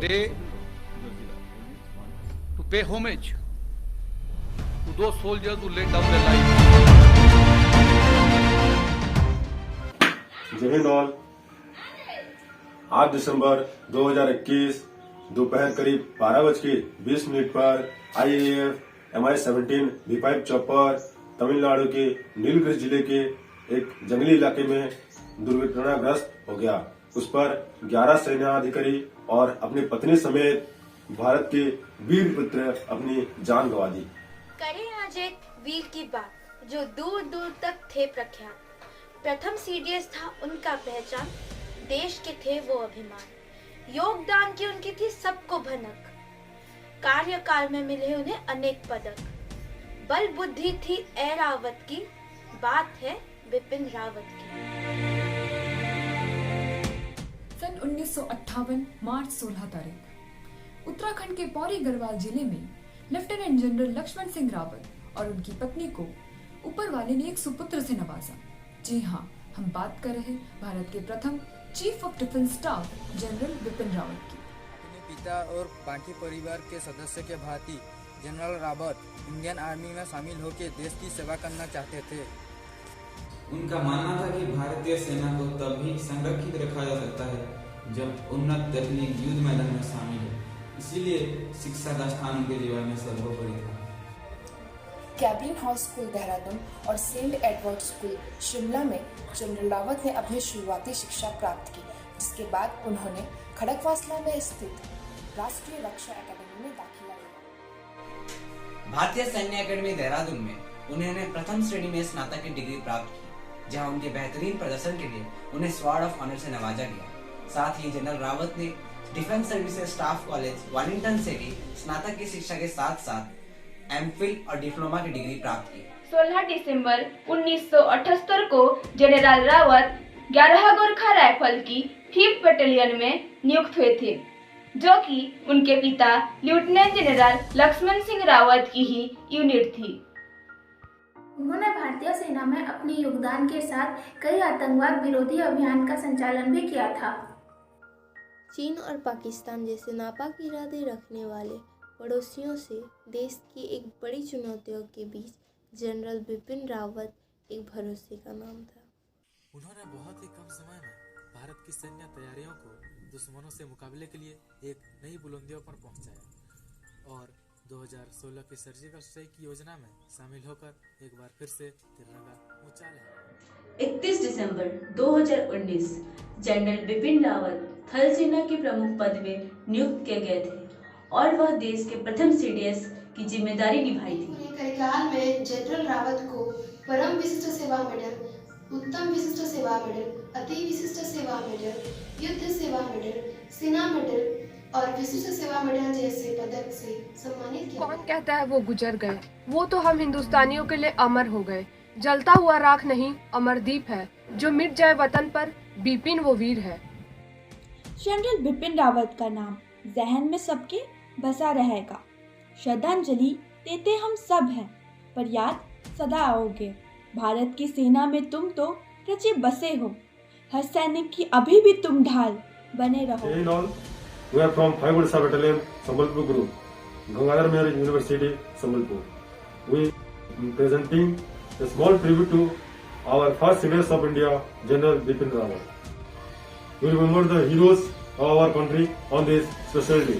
day to pay homage to those soldiers who laid down their lives. जय Hind all. 8 दिसंबर 2021 दोपहर करीब 12:20 पर IAF Mi-17 B5 chopper Tamil Nadu के नीलगिरी जिले के एक जंगली इलाके में दुर्घटनाग्रस्त हो गया। उस पर 11 सेनाधिकारी और अपनी पत्नी समेत भारत के वीर पुत्र अपनी जान गंवा दी। करें आज एक वीर की बात जो दूर दूर तक थे प्रख्यात। प्रथम CDS था उनका पहचान, देश के थे वो अभिमान। योगदान की उनकी थी सबको भनक, कार्यकाल में मिले उन्हें अनेक पदक। बल बुद्धि थी ऐरावत की, बात है बिपिन रावत की। सन 1958 मार्च 16 तारीख उत्तराखंड के पौड़ी गढ़वाल जिले में लेफ्टिनेंट जनरल लक्ष्मण सिंह रावत और उनकी पत्नी को ऊपर वाले ने एक सुपुत्र से नवाजा। जी हाँ, हम बात कर रहे भारत के प्रथम chief of defence staff general Bipin Rawat की। अपने पिता और बाकी परिवार के सदस्य के भांति जनरल रावत इंडियन आर्मी में शामिल होकर देश की सेवा करना चाहते थे। उनका मानना था कि भारतीय सेना को तब भी संरक्षित रखा जा सकता है जब उन्नत तकनीक युद्ध मैदान में शामिल है। इसीलिए शिक्षा का स्थान उनके जीवन में सर्वोपरि था। कैबलिन हाउस स्कूल देहरादून और सेंट एडवर्ड स्कूल शिमला में जनरल रावत ने अपनी शुरुआती शिक्षा प्राप्त की, जिसके बाद उन्होंने खड़गवासला में स्थित राष्ट्रीय रक्षा अकादमी में दाखिला लिया। भारतीय सैन्य अकादमी देहरादून में उन्होंने प्रथम श्रेणी में स्नातक की डिग्री प्राप्त की, जहां उनके बेहतरीन प्रदर्शन के लिए उन्हें स्वॉर्ड ऑफ ऑनर से नवाजा गया। साथ ही जनरल रावत ने डिफेंस सर्विसेज स्टाफ कॉलेज वालिंगटन से भी स्नातक की शिक्षा के साथ साथ एमफिल और डिप्लोमा की डिग्री प्राप्त की। 16 दिसंबर 1978 को जनरल रावत 11 गोरखा राइफल की 5th बटालियन में नियुक्त हुए थे, जो कि उनके पिता लेफ्टिनेंट जनरल लक्ष्मण सिंह रावत की ही यूनिट थी। उन्होंने भारतीय सेना में अपने योगदान के साथ कई आतंकवाद विरोधी अभियान का संचालन भी किया था। चीन और पाकिस्तान जैसे नापाक इरादे रखने वाले पड़ोसियों से देश की एक बड़ी चुनौतियों के बीच जनरल बिपिन रावत एक भरोसे का नाम था। उन्होंने बहुत ही कम समय में भारत की सैन्य तैयारियों को दुश्मनों से मुकाबले के लिए एक नई बुलंदियों पर पहुंचाया और 2016 की सर्जिकल स्ट्राइक की योजना में शामिल होकर एक बार फिर से तिरंगा ऊंचा लहराया। 31 दिसंबर 2019 जनरल बिपिन रावत थल सेना के प्रमुख पद में नियुक्त किए गए थे और वह देश के प्रथम CDS की जिम्मेदारी निभाई थी। कार्यकाल में जनरल रावत को परम विशिष्ट सेवा मेडल, उत्तम विशिष्ट सेवा मेडल, अति विशिष्ट सेवा मेडल, युद्ध सेवा मेडल, सेना मेडल और विशिष्ट सेवा मेडल जैसे पदक से सम्मानित किया। कौन कहता है वो गुजर गए? वो तो हम हिंदुस्तानियों के लिए अमर हो गए। जलता हुआ राख नहीं, अमरदीप है। जो मिट जाए वतन पर, बिपिन वो वीर है। जनरल बिपिन रावत का नाम जहन में सबके बसा रहेगा। श्रद्धांजलि देते हम सब हैं, पर याद सदा आओगे। भारत की सेना में तुम तो रचे बसे हो, हर सैनिक की अभी भी तुम ढाल बने रहो। We are from 5 Odisha Battalion, Sambalpur Group, Gangadhar Mehar University, Sambalpur. We presenting a small tribute to our first CDS of India, General Bipin Rawat. We remember the heroes of our country on this special day.